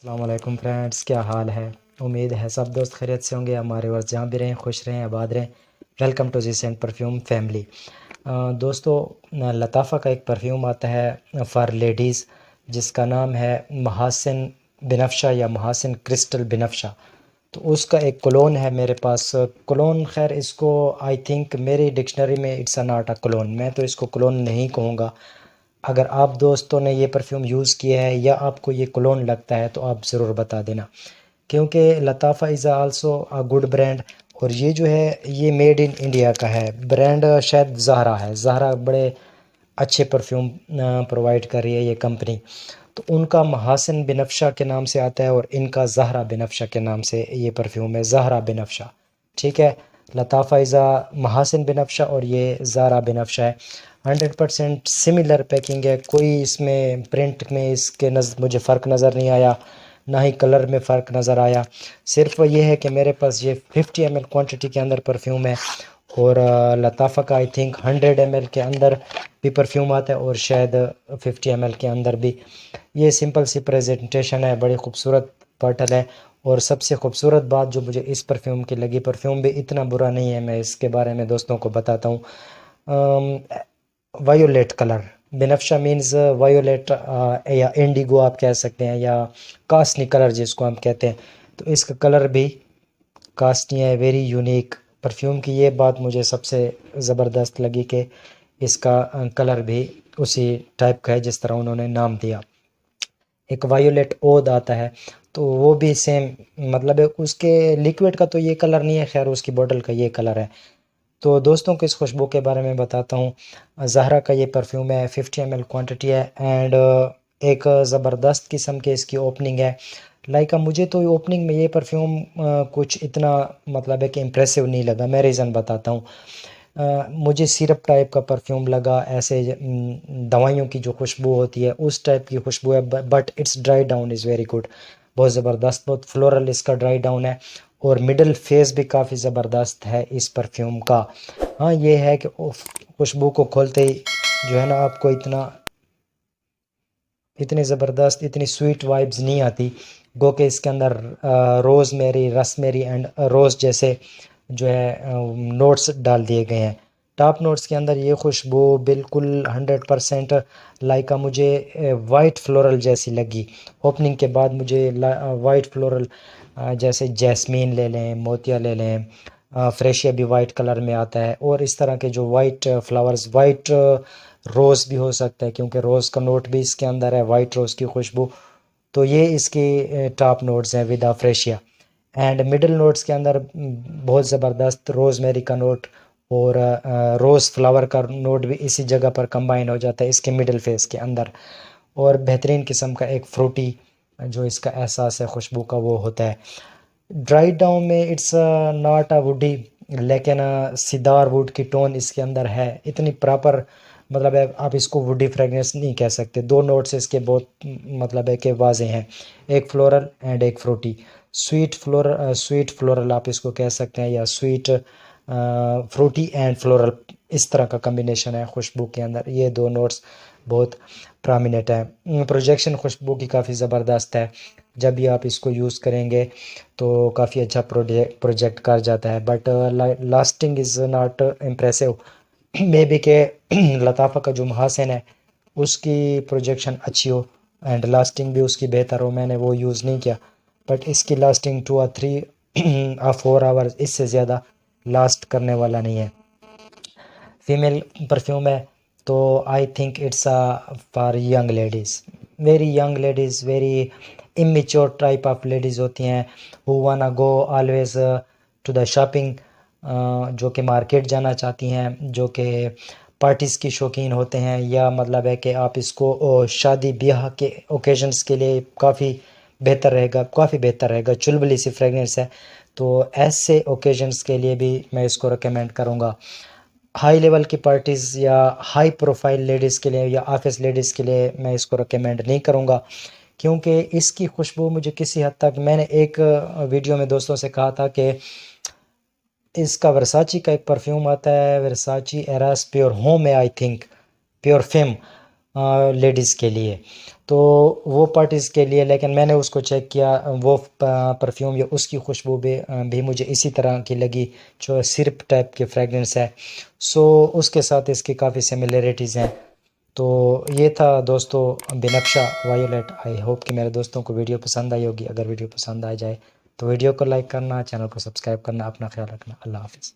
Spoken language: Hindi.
अस्सलाम वालेकुम फ्रेंड्स, क्या हाल है। उम्मीद है सब दोस्त खैरियत से होंगे। हमारे वर्ष जहाँ भी रहें खुश रहें आबाद रहें। Welcome to G scent perfume family. दोस्तों, लताफ़ा का एक परफ्यूम आता है फ़ॉर लेडीज़ जिसका नाम है महासिन बिनफ्शा या महासिन क्रिस्टल बिनफ्शा। तो उसका एक कोलोन है मेरे पास। कोलोन खैर इसको आई थिंक मेरी डिक्शनरी में it's a not a cologne. मैं तो इसको कोलोन नहीं कहूँगा। अगर आप दोस्तों ने ये परफ्यूम यूज़ किया है या आपको ये कोलोन लगता है तो आप ज़रूर बता देना, क्योंकि Lattafa is also a good brand. और ये जो है ये मेड इन इंडिया का है। ब्रांड शायद ज़हरा है। ज़हरा बड़े अच्छे परफ्यूम प्रोवाइड कर रही है ये कंपनी। तो उनका महासिन बिनफ्शा के नाम से आता है और इनका ज़हरा बिनफ्शा के नाम से ये परफ्यूम है, ज़हरा बिनफ्शा। ठीक है, लताफ़ा इज़ा महासिन बिनफ्शा और ये ज़हरा बिनफ्शा है। 100% सिमिलर पैकिंग है। कोई इसमें प्रिंट में इसके मुझे फ़र्क नज़र नहीं आया, ना ही कलर में फ़र्क नज़र आया। सिर्फ ये है कि मेरे पास ये 50 ml क्वांटिटी के अंदर परफ्यूम है और लताफ़ा का आई थिंक 100 ml के अंदर भी परफ्यूम आता है और शायद 50 ml के अंदर भी। ये सिंपल सी प्रेजेंटेशन है, बड़ी खूबसूरत बॉटल है। और सबसे खूबसूरत बात जो मुझे इस परफ्यूम की लगी, परफ्यूम भी इतना बुरा नहीं है, मैं इसके बारे में दोस्तों को बताता हूँ। वायोलेट कलर, बिनफ्शा मीन्स वायोलेट या इंडिगो आप कह सकते हैं, या कास्नी कलर जिसको हम कहते हैं। तो इसका कलर भी कास्नी है, वेरी यूनिक परफ्यूम की ये बात मुझे सबसे ज़बरदस्त लगी कि इसका कलर भी उसी टाइप का है जिस तरह उन्होंने नाम दिया। एक वायोलेट ओद आता है तो वो भी सेम मतलब है। उसके लिक्विड का तो ये कलर नहीं है, खैर उसकी बोतल का ये कलर है। तो दोस्तों को इस खुशबू के बारे में बताता हूँ। ज़हरा का ये परफ्यूम है, 50 ml क्वांटिटी है एंड एक ज़बरदस्त किस्म के इसकी ओपनिंग है। लाइक मुझे तो ओपनिंग में ये परफ्यूम कुछ इतना मतलब है कि इम्प्रेसिव नहीं लगा। मैं रीज़न बताता हूँ। मुझे सिरप टाइप का परफ्यूम लगा, ऐसे दवाइयों की जो खुशबू होती है उस टाइप की खुशबू है। But it's dry down is very good, बहुत ज़बरदस्त, बहुत फ्लोरल इसका ड्राई डाउन है। और मिडल फेस भी काफ़ी ज़बरदस्त है इस परफ्यूम का। हाँ, ये है कि खुशबू को खोलते ही जो है ना आपको इतनी ज़बरदस्त, इतनी स्वीट वाइब्स नहीं आती। गो के इसके अंदर रोज़मेरी, रसमेरी एंड रोज़ जैसे जो है नोट्स डाल दिए गए हैं। टॉप नोट्स के अंदर ये खुशबू बिल्कुल 100% लाइका मुझे वाइट फ्लोरल जैसी लगी। ओपनिंग के बाद मुझे वाइट फ्लोरल जैसे जैस्मीन ले लें, मोतिया ले लें, फ्रेशिया भी वाइट कलर में आता है। और इस तरह के जो वाइट फ्लावर्स, वाइट रोज़ भी हो सकता है क्योंकि रोज़ का नोट भी इसके अंदर है, वाइट रोज़ की खुशबू। तो ये इसके टॉप नोट्स हैं विद फ्रेशिया। एंड मिडिल नोट्स के अंदर बहुत ज़बरदस्त रोज़मेरी का नोट और रोज़ फ्लावर का नोट भी इसी जगह पर कंबाइन हो जाता है इसके मिडिल फेस के अंदर। और बेहतरीन किस्म का एक फ्रूटी जो इसका एहसास है खुशबू का वो होता है। ड्राई डाउन में इट्स नॉट अ वुडी, लेकिन सिदार वुड की टोन इसके अंदर है। इतनी प्रॉपर मतलब है, आप इसको वुडी फ्रेगनेंस नहीं कह सकते। दो नोट्स इसके बहुत मतलब है कि वाजे हैं, एक फ्लोरल एंड एक फ्रूटी। स्वीट फ्लोरल आप इसको कह सकते हैं, या स्वीट फ्रूटी एंड फ्लोरल, इस तरह का कम्बिनेशन है खुशबू के अंदर। ये दो नोट्स बहुत प्रामिनेंट है। प्रोजेक्शन खुशबू की काफ़ी ज़बरदस्त है। जब भी आप इसको यूज़ करेंगे तो काफ़ी अच्छा प्रोजेक्ट कर जाता है। But lasting is not impressive. May be के लताफ़ा का जो महासन है उसकी प्रोजेक्शन अच्छी हो एंड लास्टिंग भी उसकी बेहतर हो। मैंने वो यूज़ नहीं किया, बट इसकी लास्टिंग 2 और 3 और 4 आवर्स, इससे ज़्यादा लास्ट करने वाला नहीं है। फीमेल परफ्यूम है तो I think it's for young ladies, very young ladies, very immature type of ladies होती हैं हु वाना गो ऑलवेज टू द शॉपिंग, जो कि मार्केट जाना चाहती हैं, जो कि पार्टीज़ की शौकीन होते हैं, या मतलब है कि आप इसको शादी ब्याह के ओकेजन्स के लिए काफ़ी बेहतर रहेगा, काफ़ी बेहतर रहेगा। चुलबुली सी फ्रेगनेंस है तो ऐसे ओकेजन्स के लिए भी मैं इसको रिकमेंड करूँगा। हाई लेवल की पार्टीज़ या हाई प्रोफाइल लेडीज़ के लिए या ऑफिस लेडीज़ के लिए मैं इसको रिकमेंड नहीं करूँगा, क्योंकि इसकी खुशबू मुझे किसी हद तक, मैंने एक वीडियो में दोस्तों से कहा था कि इसका वर्साची का एक परफ्यूम आता है, वर्साची एरास प्योर होम है I think, pure fame ladies के लिए। तो वो पार्ट इसके लिए, लेकिन मैंने उसको चेक किया, वो परफ्यूम या उसकी खुशबू भी मुझे इसी तरह की लगी, जो सिरप टाइप की फ्रेगरेंस है। सो उसके साथ इसकी काफ़ी सिमिलरिटीज़ हैं। तो ये था दोस्तों बिनफ्शा वायोलेट। आई होप कि मेरे दोस्तों को वीडियो पसंद आई होगी। अगर वीडियो पसंद आ जाए तो वीडियो को लाइक करना, चैनल को सब्सक्राइब करना, अपना ख्याल रखना। अल्लाह हाफिज़।